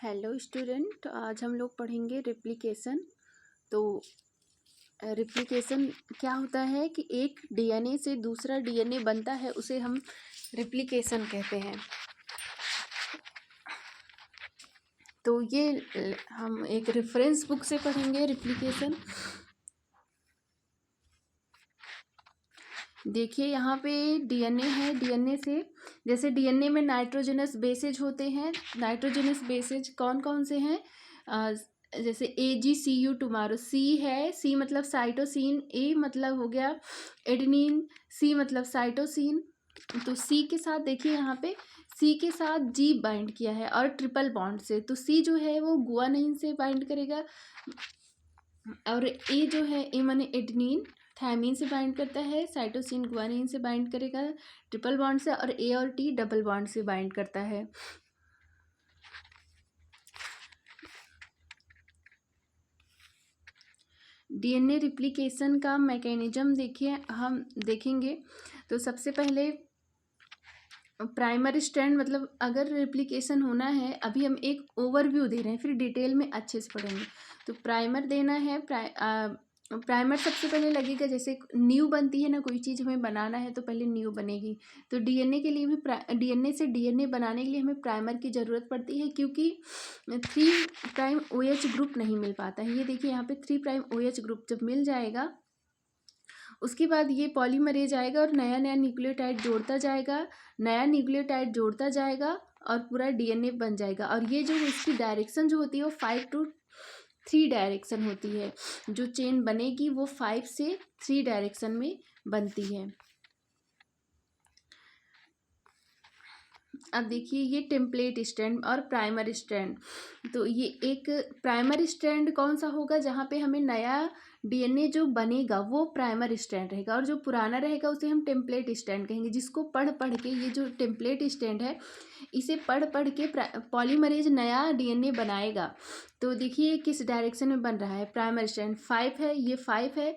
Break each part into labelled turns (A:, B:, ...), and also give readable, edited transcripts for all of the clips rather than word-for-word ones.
A: Hello student, आज हम लोग पढ़ेंगे रेप्लिकेशन। तो रेप्लिकेशन क्या होता है कि एक डीएनए से दूसरा डीएनए बनता है, उसे हम रेप्लिकेशन कहते हैं। तो ये हम एक रेफरेंस बुक से पढ़ेंगे रेप्लिकेशन। देखिए यहाँ पे डीएनए है। डीएनए से जैसे डीएनए में नाइट्रोजनस बेसेज होते हैं। नाइट्रोजनस बेसेज कौन कौन से हैं? जैसे AGCU टुमारो, सी है, सी मतलब साइटोसिन, ए मतलब हो गया एडेनिन, सी मतलब साइटोसिन। तो सी के साथ देखिए यहाँ पे सी के साथ जी बाइंड किया है और ट्रिपल बॉन्ड से, तो सी जो है वो गुआनिन से बाइंड करेगा और ए जो है ए माने एडेनिन थायमीन से बाइंड करता है, साइटोसिन गुआनिन से बाइंड करेगा ट्रिपल बॉन्ड से, और ए और टी डबल बॉन्ड से बाइंड करता है। डीएनए रिप्लिकेशन का मैकेनिज्म देखिए, हम देखेंगे तो सबसे पहले प्राइमरी स्ट्रैंड, मतलब अगर रिप्लिकेशन होना है, अभी हम एक ओवरव्यू दे रहे हैं, फिर डिटेल में अच्छे से पढ़ेंगे। तो प्राइमर देना है। प्राइमर सबसे पहले लगेगा, जैसे नींव बनती है ना, कोई चीज़ हमें बनाना है तो पहले नींव बनेगी। तो डीएनए के लिए भी डीएनए से डीएनए बनाने के लिए हमें प्राइमर की ज़रूरत पड़ती है, क्योंकि 3' OH ग्रुप नहीं मिल पाता है। ये देखिए यहाँ पे 3' OH ग्रुप जब मिल जाएगा, उसके बाद ये पॉलीमरेज आएगा और नया नया न्यूक्लियोटाइड जोड़ता जाएगा, नया न्यूक्लियोटाइड जोड़ता जाएगा और पूरा डीएनए बन जाएगा। और ये जो इसकी डायरेक्शन जो होती है वो 5 to 3 डायरेक्शन होती है। जो चेन बनेगी वो 5 से 3 डायरेक्शन में बनती है। अब देखिए ये टेम्पलेट स्ट्रैंड और प्राइमर स्ट्रैंड। तो ये एक प्राइमर स्ट्रैंड कौन सा होगा? जहाँ पे हमें नया डीएनए जो बनेगा वो प्राइमर स्ट्रैंड रहेगा, और जो पुराना रहेगा उसे हम टेम्पलेट स्ट्रैंड कहेंगे, जिसको पढ़ पढ़ के, ये जो टेम्पलेट स्ट्रैंड है इसे पढ़ पढ़ के पॉलीमरेज नया डीएनए बनाएगा। तो देखिए किस डायरेक्शन में बन रहा है। प्राइमर स्ट्रैंड 5 है, ये 5 है,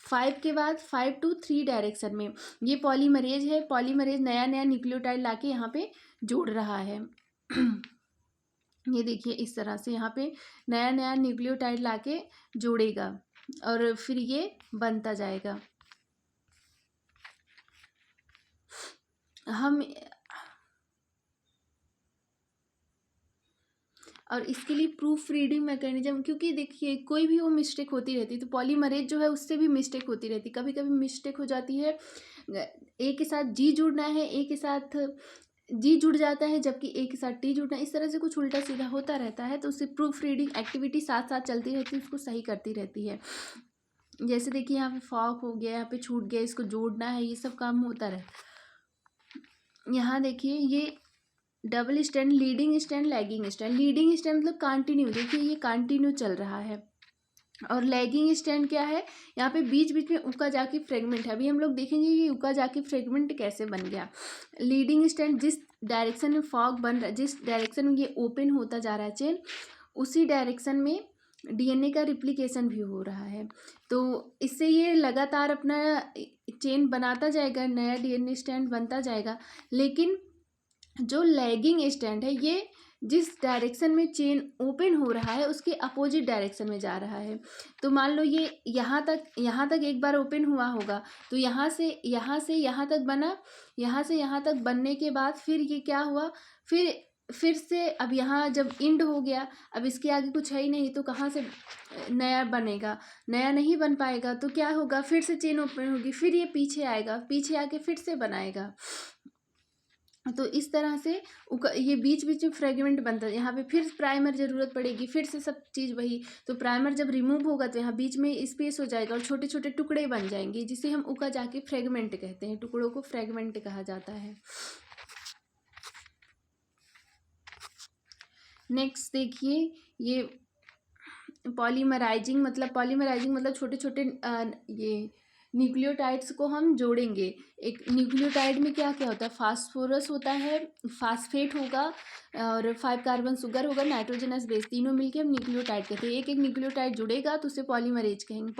A: 5 के बाद 5 to 3 डायरेक्शन में ये पॉलीमरेज है। पॉलीमरेज नया नया न्यूक्लियोटाइड लाके यहाँ पे जोड़ रहा है। ये देखिए इस तरह से यहाँ पे नया नया न्यूक्लियोटाइड लाके जोड़ेगा और फिर ये बनता जाएगा। हम और इसके लिए प्रूफ रीडिंग मैकेनिज्म, क्योंकि देखिए कोई भी वो मिस्टेक होती रहती है, तो पॉलीमरेज जो है उससे भी मिस्टेक होती रहती है। कभी कभी मिस्टेक हो जाती है, ए के साथ जी जुड़ना है, ए के साथ जी जुड़ जाता है, जबकि ए के साथ टी जुड़ना है, इस तरह से कुछ उल्टा सीधा होता रहता है। तो उससे प्रूफ रीडिंग एक्टिविटी साथ साथ चलती रहती है, उसको सही करती रहती है। जैसे देखिए यहाँ पे फॉक हो गया, यहाँ पे छूट गया, इसको जोड़ना है, ये सब काम होता रहता। यहाँ देखिए ये double stand, leading stand, lagging stand. Leading stand मतलब कंटिन्यू, देखिए ये कंटिन्यू चल रहा है। और लैगिंग स्टैंड क्या है? यहाँ पे बीच बीच में उकाजाकी फ्रेगमेंट है। अभी हम लोग देखेंगे ये उकाजाकी फ्रेगमेंट कैसे बन गया। लीडिंग स्टैंड जिस डायरेक्शन में फॉग बन रहा है, जिस डायरेक्शन में ये ओपन होता जा रहा है चेन, उसी डायरेक्शन में डीएनए का रिप्लिकेशन भी हो रहा है। तो इससे ये लगातार अपना चेन बनाता जाएगा, नया डीएनए स्टैंड बनता जाएगा। लेकिन जो लैगिंग स्टैंड है, ये जिस डायरेक्शन में चेन ओपन हो रहा है उसके अपोजिट डायरेक्शन में जा रहा है। तो मान लो ये यहाँ तक एक बार ओपन हुआ होगा, तो यहाँ से यहाँ तक बना, यहाँ से यहाँ तक बनने के बाद फिर ये क्या हुआ, फिर से अब यहाँ जब इंड हो गया, अब इसके आगे कुछ है ही नहीं, तो कहाँ से नया बनेगा? नया नहीं बन पाएगा। तो क्या होगा, फिर से चेन ओपन होगी, फिर ये पीछे आएगा, पीछे आके फिर से बनाएगा। तो इस तरह से ये बीच बीच में फ्रेगमेंट बनता है। यहाँ पे फिर प्राइमर ज़रूरत पड़ेगी, फिर से सब चीज़ वही। तो प्राइमर जब रिमूव होगा तो यहाँ बीच में स्पेस हो जाएगा और छोटे छोटे टुकड़े बन जाएंगे, जिसे हम उकाजाकी फ्रेगमेंट कहते हैं। टुकड़ों को फ्रेगमेंट कहा जाता है। नेक्स्ट देखिए ये पॉलीमराइजिंग मतलब छोटे छोटे ये न्यूक्लियोटाइड्स को हम जोड़ेंगे। एक न्यूक्लियोटाइड में क्या क्या होता है? फास्फोरस होता है, फास्फेट होगा और 5 कार्बन शुगर होगा, नाइट्रोजनस बेस, तीनों मिलके हम न्यूक्लियोटाइड कहते हैं। एक एक न्यूक्लियोटाइड जुड़ेगा तो उसे पॉलीमरेज कहेंगे।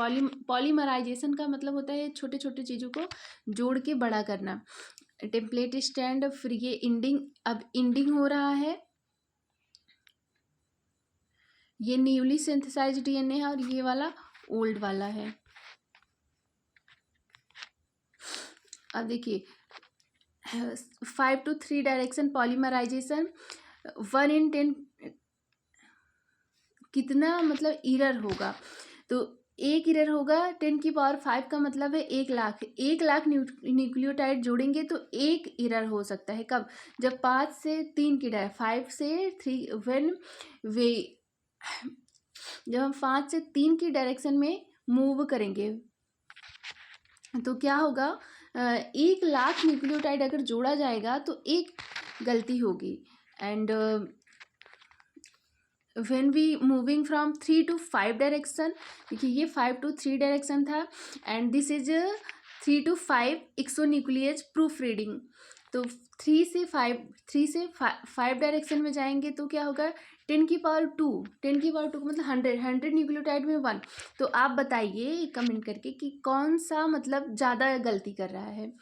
A: पॉलीमराइजेशन का मतलब होता है छोटे छोटे चीज़ों को जोड़ के बड़ा करना। टेम्पलेट स्टैंड, फिर ये इंडिंग, अब इंडिंग हो रहा है, ये न्यूली सिंथेसाइज्ड डीएनए है और ये वाला ओल्ड वाला है। अब देखिए 5 to 3 डायरेक्शन पॉलीमराइजेशन 1 in 10 कितना मतलब इरर होगा, तो एक इरर होगा 10⁵ का मतलब है 1,00,000। 1,00,000 न्यूक्लियोटाइड जोड़ेंगे तो एक इरर हो सकता है। कब? जब 5 से 3 की 5 से 3 व्हेन वे जब हम 5 से 3 की डायरेक्शन में मूव करेंगे तो क्या होगा, 1,00,000 न्यूक्लियोटाइड अगर जोड़ा जाएगा तो एक गलती होगी। And when we moving from 3 to 5 direction, देखिए ये 5 to 3 डायरेक्शन था and this is 3 to 5 exonuclease proof reading. तो 3 से 5 डायरेक्शन में जाएंगे तो क्या होगा, 10⁻²। 10⁻² का मतलब 100 न्यूक्लियोटाइड में 1। तो आप बताइए कमेंट करके कि कौन सा मतलब ज़्यादा गलती कर रहा है।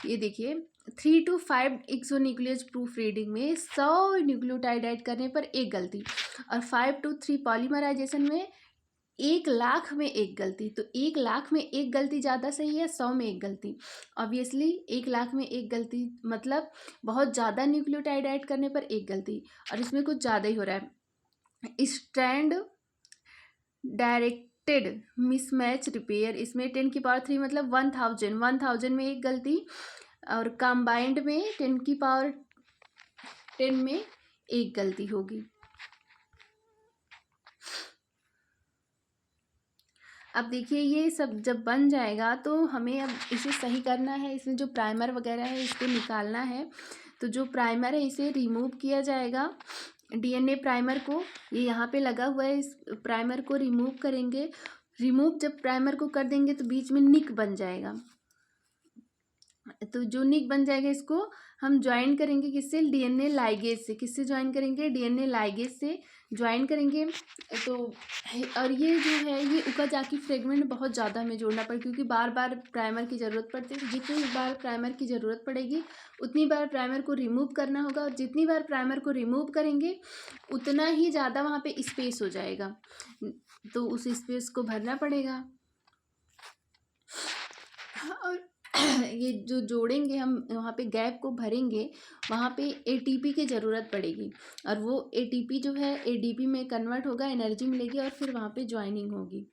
A: ये देखिए 3 to 5 एक्सोन्यूक्लियस प्रूफ रीडिंग में 100 न्यूक्लियोटाइड ऐड करने पर एक गलती, और 5 to 3 पॉलीमराइजेशन में 1,00,000 में एक गलती। तो 1,00,000 में एक गलती ज़्यादा सही है 100 में एक गलती। ऑब्वियसली 1,00,000 में एक गलती मतलब बहुत ज़्यादा न्यूक्लियोटाइड ऐड करने पर एक गलती, और इसमें कुछ ज़्यादा ही हो रहा है। स्ट्रैंड डायरेक्टेड मिसमैच रिपेयर, इसमें 10⁻³ मतलब 1000 में एक गलती, और कंबाइंड में 10⁻10 में एक गलती होगी। अब देखिए ये सब जब बन जाएगा तो हमें अब इसे सही करना है। इसमें जो प्राइमर वगैरह है इसको निकालना है। तो जो प्राइमर है इसे रिमूव किया जाएगा, डीएनए प्राइमर को, ये यहाँ पे लगा हुआ है, इस प्राइमर को रिमूव करेंगे। रिमूव जब प्राइमर को कर देंगे तो बीच में निक बन जाएगा। तो जो निक बन जाएगा इसको हम ज्वाइन करेंगे किससे, डीएनए लाइगेज से। किससे ज्वाइन करेंगे, डीएनए लाइगेज से ज्वाइन करेंगे। तो और ये जो है ये ओकाजाकी फ्रेगमेंट बहुत ज़्यादा हमें जोड़ना पड़ेगा, क्योंकि बार बार प्राइमर की ज़रूरत पड़ती है। जितनी बार प्राइमर की ज़रूरत पड़ेगी उतनी बार प्राइमर को रिमूव करना होगा, और जितनी बार प्राइमर को रिमूव करेंगे उतना ही ज़्यादा वहाँ पे स्पेस हो जाएगा, तो उस स्पेस को भरना पड़ेगा। और ये जो जोड़ेंगे हम वहाँ पे गैप को भरेंगे, वहाँ पे एटीपी की ज़रूरत पड़ेगी, और वो एटीपी जो है एडीपी में कन्वर्ट होगा, एनर्जी मिलेगी और फिर वहाँ पे ज्वाइनिंग होगी।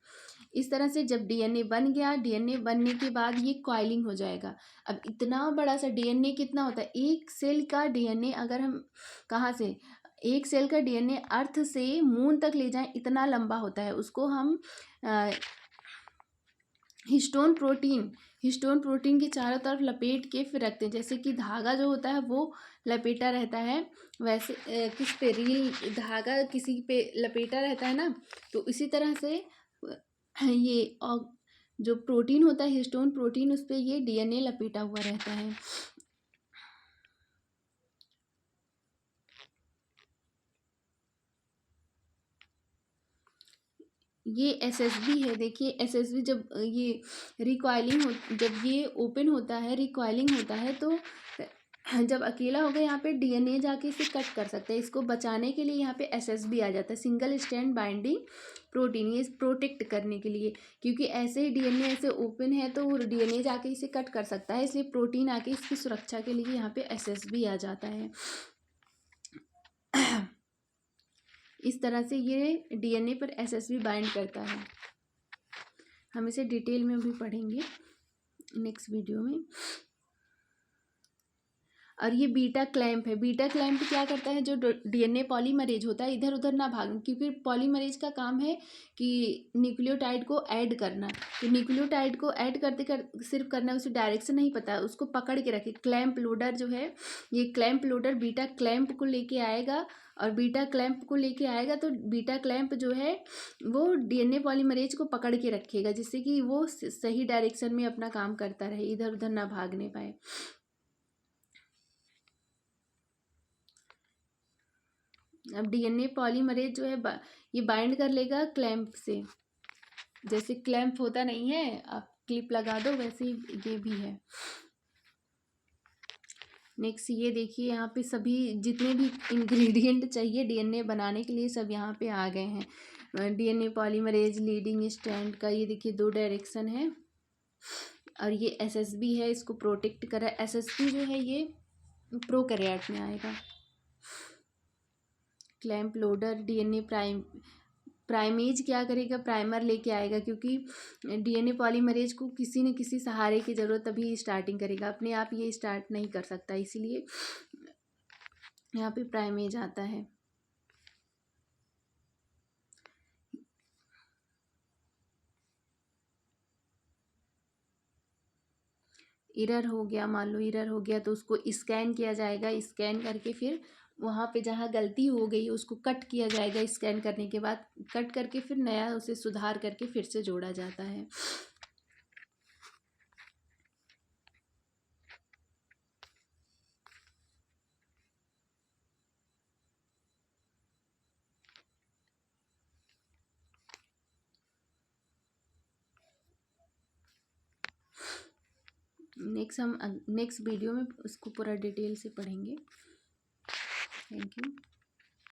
A: इस तरह से जब डीएनए बन गया, डीएनए बनने के बाद ये कॉइलिंग हो जाएगा। अब इतना बड़ा सा डीएनए कितना होता है, एक सेल का डीएनए अगर हम कहाँ से, एक सेल का डीएनए अर्थ से मून तक ले जाएं इतना लंबा होता है। उसको हम हिस्टोन प्रोटीन के चारों तरफ लपेट के फिर रखते हैं। जैसे कि धागा जो होता है वो लपेटा रहता है, वैसे किस पे, रील धागा किसी पे लपेटा रहता है ना, तो इसी तरह से ये जो प्रोटीन होता है हिस्टोन प्रोटीन, उस पर ये डीएनए लपेटा हुआ रहता है। ये एसएसबी है। देखिए एसएसबी जब ये रिकॉइलिंग हो, जब ये ओपन होता है, रिकॉइलिंग होता है, तो जब अकेला होगा यहाँ पे डीएनए जाके इसे कट कर सकता है। इसको बचाने के लिए यहाँ पे एसएसबी आ जाता है, सिंगल स्ट्रैंड बाइंडिंग प्रोटीन, ये प्रोटेक्ट करने के लिए, क्योंकि ऐसे ही डीएनए ऐसे ओपन है तो डीएनए जाके इसे कट कर सकता है, इसलिए प्रोटीन आके इसकी सुरक्षा के लिए यहाँ पे एसएसबी आ जाता है। इस तरह से ये डीएनए पर एसएसबी बाइंड करता है। हम इसे डिटेल में भी पढ़ेंगे नेक्स्ट वीडियो में। और ये बीटा क्लैंप है। बीटा क्लैंप क्या करता है, जो डीएनए पॉलीमरेज होता है इधर उधर ना भागे, क्योंकि पॉलीमरेज का काम है कि न्यूक्लियोटाइड को ऐड करना। तो न्यूक्लियोटाइड को ऐड सिर्फ करना, उसे डायरेक्शन नहीं पता, उसको पकड़ के रखे। क्लैंप लोडर जो है, ये क्लैंप लोडर बीटा क्लैंप को लेके आएगा, और बीटा क्लैंप को लेके आएगा तो बीटा क्लैंप जो है वो डीएनए पॉलीमरेज को पकड़ के रखेगा, जिससे कि वो सही डायरेक्शन में अपना काम करता रहे, इधर उधर ना भागने पाए। अब डीएनए पॉलीमरेज जो है ये बाइंड कर लेगा क्लैंप से। जैसे क्लैंप होता नहीं है, आप क्लिप लगा दो, वैसे ही ये भी है। नेक्स्ट ये देखिए, यहाँ पे सभी जितने भी इंग्रेडिएंट चाहिए डीएनए बनाने के लिए सब यहाँ पे आ गए हैं। डीएनए पॉलीमरेज लीडिंग स्ट्रैंड का ये देखिए 2 डायरेक्शन है, और ये एसएसबी है, इसको प्रोटेक्ट कर रहा है। एसएसबी जो है ये प्रोकैरियोट में आएगा। क्लैंप लोडर डीएनए प्राइमेज क्या करेगा, प्राइमर लेके आएगा, क्योंकि डीएनए पॉलीमरेज को किसी न किसी सहारे की ज़रूरत तभी स्टार्टिंग करेगा, अपने आप ये स्टार्ट नहीं कर सकता, इसीलिए यहाँ पे प्राइमेज आता है। एरर हो गया, मान लो एरर हो गया तो उसको स्कैन किया जाएगा, स्कैन करके फिर वहाँ पे जहाँ गलती हो गई उसको कट किया जाएगा, स्कैन करने के बाद कट करके फिर नया उसे सुधार करके फिर से जोड़ा जाता है। नेक्स्ट वीडियो में उसको पूरा डिटेल से पढ़ेंगे। Thank you.